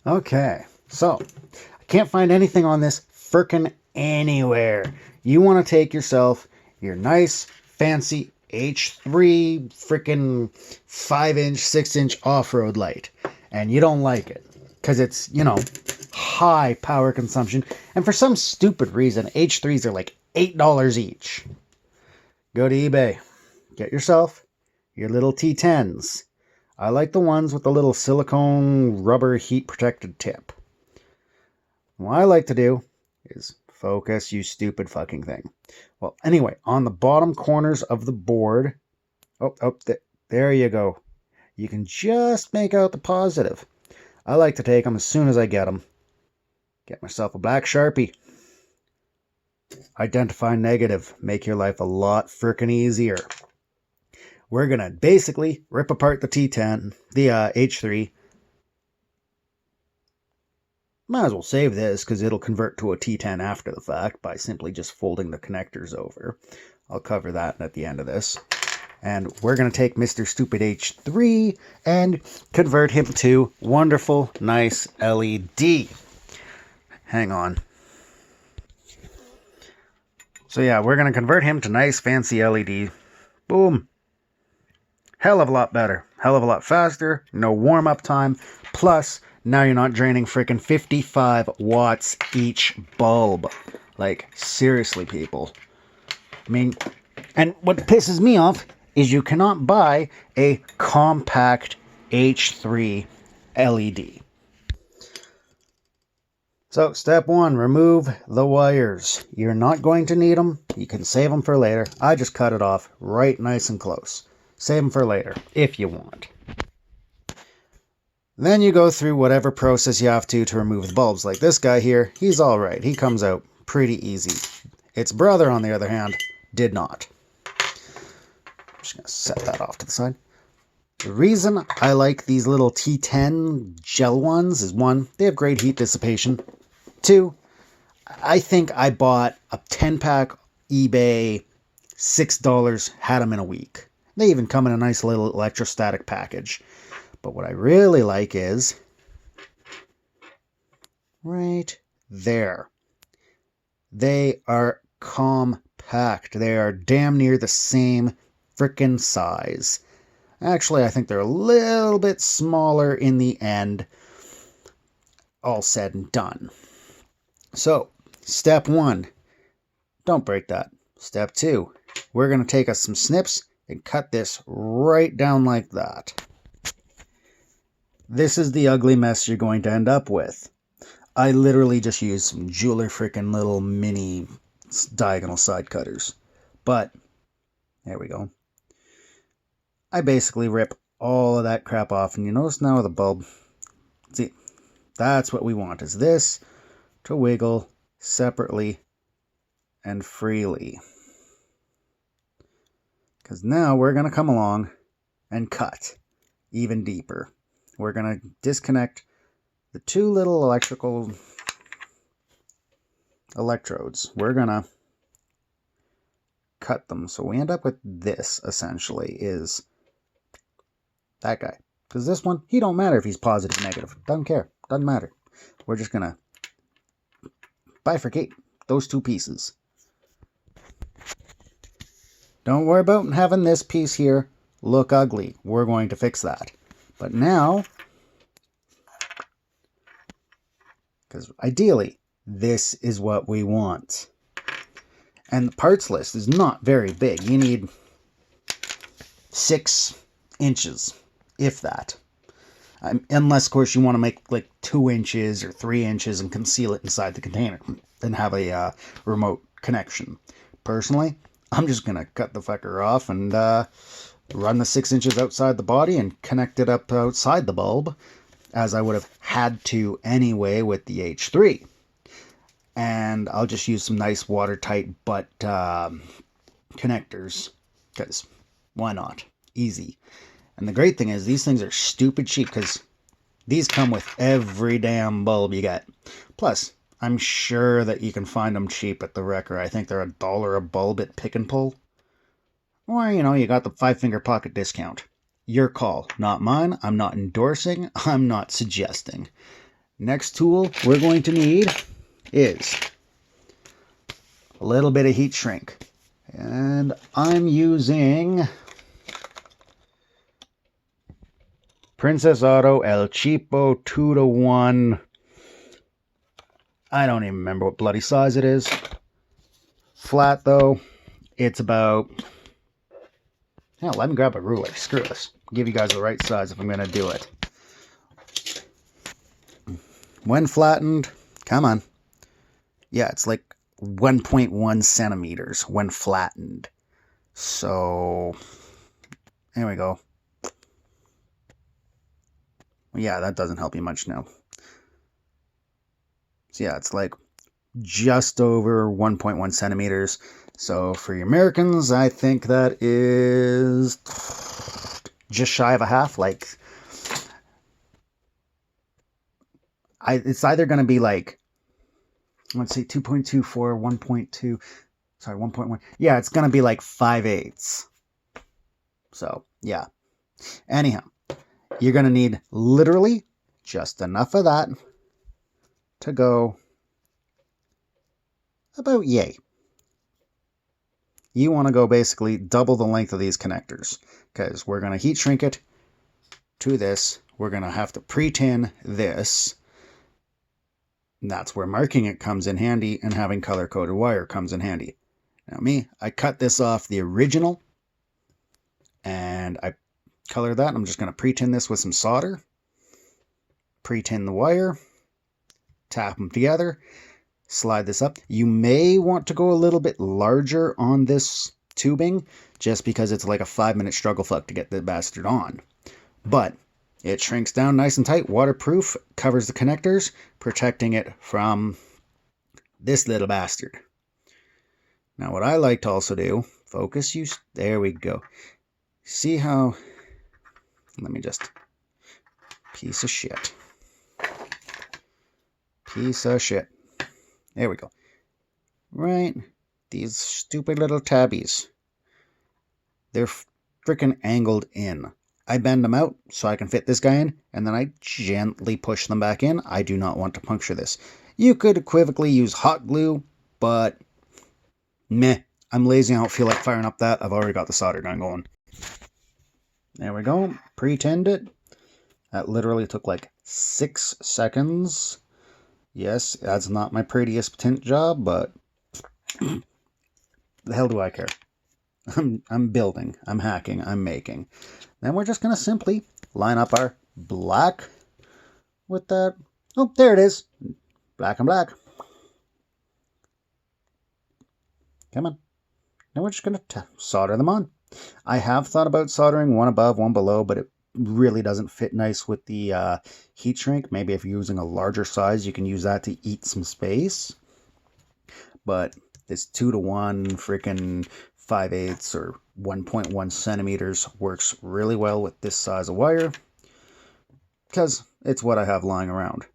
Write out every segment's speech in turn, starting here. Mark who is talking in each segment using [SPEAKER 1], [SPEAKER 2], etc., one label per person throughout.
[SPEAKER 1] Okay, so I can't find anything on this frickin' anywhere. You want to take yourself your nice, fancy H3 frickin' 5-inch, 6-inch off-road light, and you don't like it because it's, high power consumption, and for some stupid reason, H3s are like $8 each. Go to eBay, get yourself your little T10s. I like the ones with the little silicone rubber heat protected tip. What I like to do is focus, you stupid fucking thing. Well, anyway, on the bottom corners of the board, there you go. You can just make out the positive. I like to take them as soon as I get them. Get myself a black Sharpie. Identify negative. Make your life a lot frickin' easier. We're going to basically rip apart the T10, the H3. Might as well save this because it'll convert to a T10 after the fact by simply just folding the connectors over. I'll cover that at the end of this. And we're going to take Mr. Stupid H3 and convert him to wonderful, nice LED. Hang on. So yeah, we're going to convert him to nice, fancy LED. Boom. Hell of a lot better. Hell of a lot faster. No warm-up time. Plus, now you're not draining freaking 55 watts each bulb. Like, seriously, people. I mean, and what pisses me off is you cannot buy a compact H3 LED. So, step 1, remove the wires. You're not going to need them. You can save them for later. I just cut it off right nice and close. Save them for later, if you want. Then you go through whatever process you have to remove the bulbs. Like this guy here, he's alright. He comes out pretty easy. Its brother, on the other hand, did not. I'm just going to set that off to the side. The reason I like these little T10 gel ones is 1, they have great heat dissipation. 2, I think I bought a 10-pack eBay, $6, had them in a week. They even come in a nice little electrostatic package. But what I really like is right there. They are compact. They are damn near the same frickin' size. Actually, I think they're a little bit smaller in the end, all said and done. So, step 1, don't break that. Step 2, we're going to take us some snips and cut this right down like that. This is the ugly mess you're going to end up with. I literally just used some jeweler freaking little mini diagonal side cutters. But, there we go. I basically rip all of that crap off, and you notice now the bulb, see, that's what we want, is this to wiggle separately and freely. Because now we're going to come along and cut even deeper. We're going to disconnect the 2 little electrical electrodes. We're going to cut them. So we end up with this, essentially, is that guy. Because this one, he don't matter if he's positive or negative. Doesn't care. Doesn't matter. We're just going to bifurcate those 2 pieces. Don't worry about having this piece here look ugly. We're going to fix that. But now, because ideally, this is what we want. And the parts list is not very big. You need 6 inches, if that. Unless, of course, you want to make like 2 inches or 3 inches and conceal it inside the container and have a remote connection. Personally, I'm just going to cut the fucker off and run the 6 inches outside the body and connect it up outside the bulb, as I would have had to anyway with the H3. And I'll just use some nice watertight butt connectors, because why not? Easy. And the great thing is these things are stupid cheap, because these come with every damn bulb you get. Plus, I'm sure that you can find them cheap at the wrecker. I think they're $1 a bulb at Pick and Pull. Or, you got the 5-finger pocket discount. Your call, not mine. I'm not endorsing. I'm not suggesting. Next tool we're going to need is a little bit of heat shrink. And I'm using Princess Auto El Cheapo 2-to-1. I don't even remember what bloody size it is. Flat though, it's about... Hell, let me grab a ruler. Screw this. Give you guys the right size if I'm going to do it. When flattened, come on. Yeah, it's like 1.1 centimeters when flattened. So, there we go. Yeah, that doesn't help you much now. So yeah, it's like just over 1.1 centimeters. So for your Americans, I think that is just shy of a half. Like, it's either going to be like, let's see, 2.24, 1.2, sorry, 1.1. Yeah, it's going to be like 5/8. So yeah. Anyhow, you're going to need literally just enough of that to go about yay. You want to go basically double the length of these connectors, because we're going to heat shrink it to this. We're going to have to pre-tin this. And that's where marking it comes in handy, and having color-coded wire comes in handy. Now I cut this off the original, and I color that. I'm just going to pre-tin this with some solder. Pre-tin the wire. Tap them together. Slide this up. You may want to go a little bit larger on this tubing, just because it's like a 5-minute struggle fuck to get the bastard on. But it shrinks down nice and tight, waterproof, covers the connectors, protecting it from this little bastard. Now what I like to also do, focus, there we go. See how, let me just, piece of shit. Piece of shit. There we go. Right. These stupid little tabbies. They're freaking angled in. I bend them out so I can fit this guy in, and then I gently push them back in. I do not want to puncture this. You could equivocally use hot glue, but meh. I'm lazy. I don't feel like firing up that. I've already got the solder gun going. There we go. Pre-tinned it. That literally took like 6 seconds. Yes, that's not my prettiest tint job, but the hell do I care? I'm building, I'm hacking, I'm making. Then we're just going to simply line up our black with that. Oh, there it is. Black and black. Come on. Now we're just going to solder them on. I have thought about soldering one above, one below, but it really doesn't fit nice with the heat shrink. Maybe if you're using a larger size, you can use that to eat some space. But this 2-to-1 freaking 5/8 or 1.1 centimeters works really well with this size of wire, because it's what I have lying around.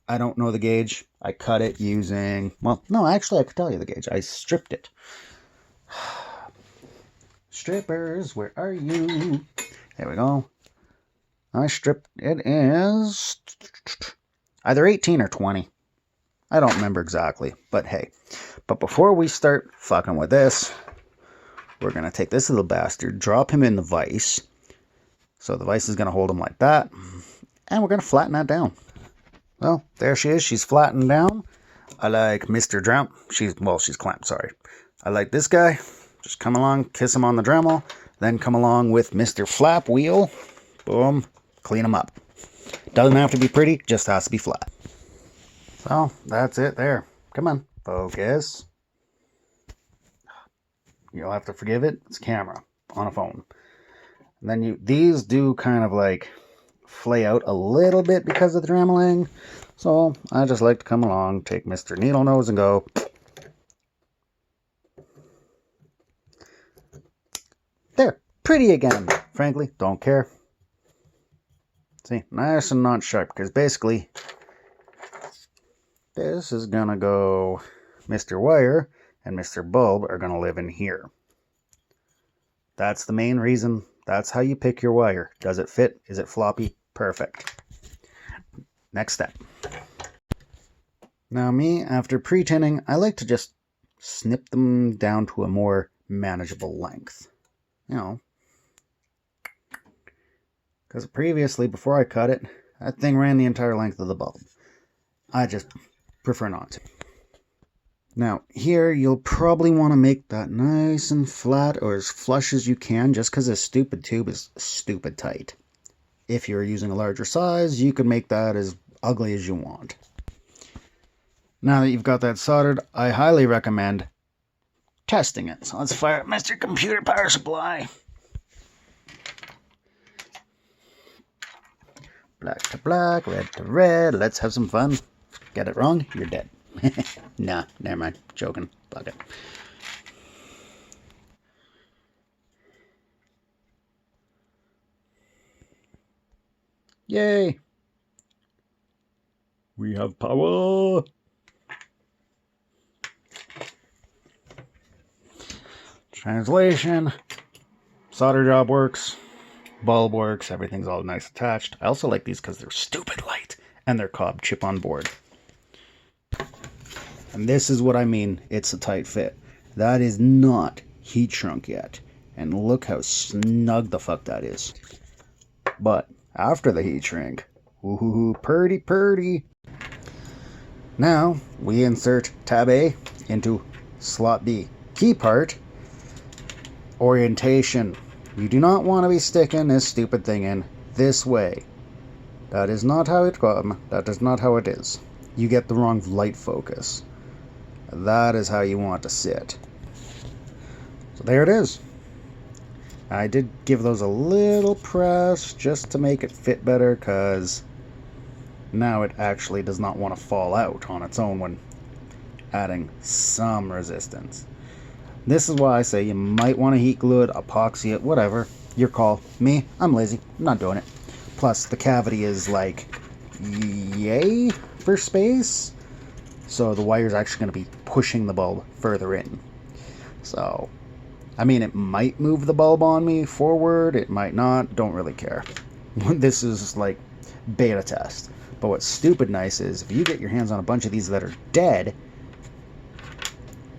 [SPEAKER 1] I don't know the gauge. I cut it using, well, no, actually I could tell you the gauge. I stripped it. Strippers, where are you? There we go. I stripped, it is either 18 or 20. I don't remember exactly, but hey. But before we start fucking with this, we're going to take this little bastard, drop him in the vise. So the vise is going to hold him like that. And we're going to flatten that down. Well, there she is. She's flattened down. I like Mr. Drum. She's clamped, sorry. I like this guy. Just come along, kiss him on the Dremel. Then come along with Mr. Flap Wheel. Boom. Clean him up. Doesn't have to be pretty, just has to be flat. So, that's it there. Come on, focus. You'll have to forgive it. It's camera on a phone. And then these do kind of like flay out a little bit because of the dremeling. So, I just like to come along, take Mr. Needle Nose and go. There, pretty again. Frankly, don't care. See, nice and not sharp, because basically this is gonna go, Mr. Wire and Mr. Bulb are gonna live in here. That's the main reason. That's how you pick your wire. Does it fit? Is it floppy? Perfect. next step. Now me, after pre-tinning, I like to just snip them down to a more manageable length. You know, because previously, before I cut it, that thing ran the entire length of the bulb. I just prefer not to. Now, here, you'll probably want to make that nice and flat or as flush as you can, just because this stupid tube is stupid tight. If you're using a larger size, you can make that as ugly as you want. Now that you've got that soldered, I highly recommend testing it. So let's fire up Mr. Computer Power Supply. Black to black, red to red. Let's have some fun. Get it wrong, you're dead. Nah, never mind. Joking. Fuck it. Yay! We have power! Translation. Solder job works. Bulb works. Everything's all nice attached. I also like these because they're stupid light. And they're cob chip on board. And this is what I mean. It's a tight fit. That is not heat shrunk yet. And look how snug the fuck that is. But after the heat shrink. Woohoo, purdy purdy. Now we insert tab A into slot B. Key part. Orientation. You do not want to be sticking this stupid thing in this way. That is not how it goes. That is not how it is. You get the wrong light focus. That is how you want to sit. So there it is. I did give those a little press just to make it fit better, because now it actually does not want to fall out on its own when adding some resistance. This is why I say you might want to heat glue it, epoxy it, whatever. Your call. Me, I'm lazy. I'm not doing it. Plus, the cavity is like, yay for space. So the wire's actually going to be pushing the bulb further in. So, I mean, it might move the bulb on me forward. It might not. Don't really care. This is like beta test. But what's stupid nice is if you get your hands on a bunch of these that are dead,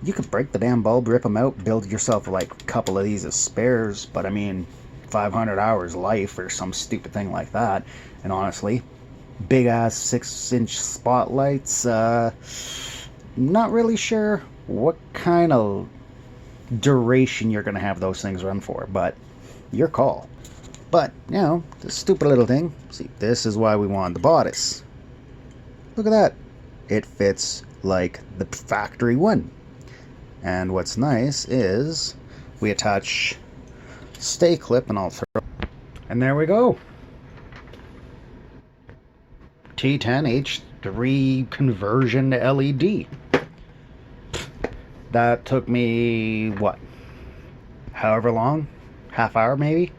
[SPEAKER 1] you could break the damn bulb, rip them out, build yourself like a couple of these as spares. But I mean, 500 hours life or some stupid thing like that. And honestly, big ass 6-inch spotlights, not really sure what kind of duration you're going to have those things run for, but your call. But, you know, this stupid little thing, see, this is why we wanted the bodice. Look at that. It fits like the factory one. And what's nice is we attach stay clip, and I'll throw, and there we go. T10 H3 conversion to LED. That took me, what, however long? Half hour maybe?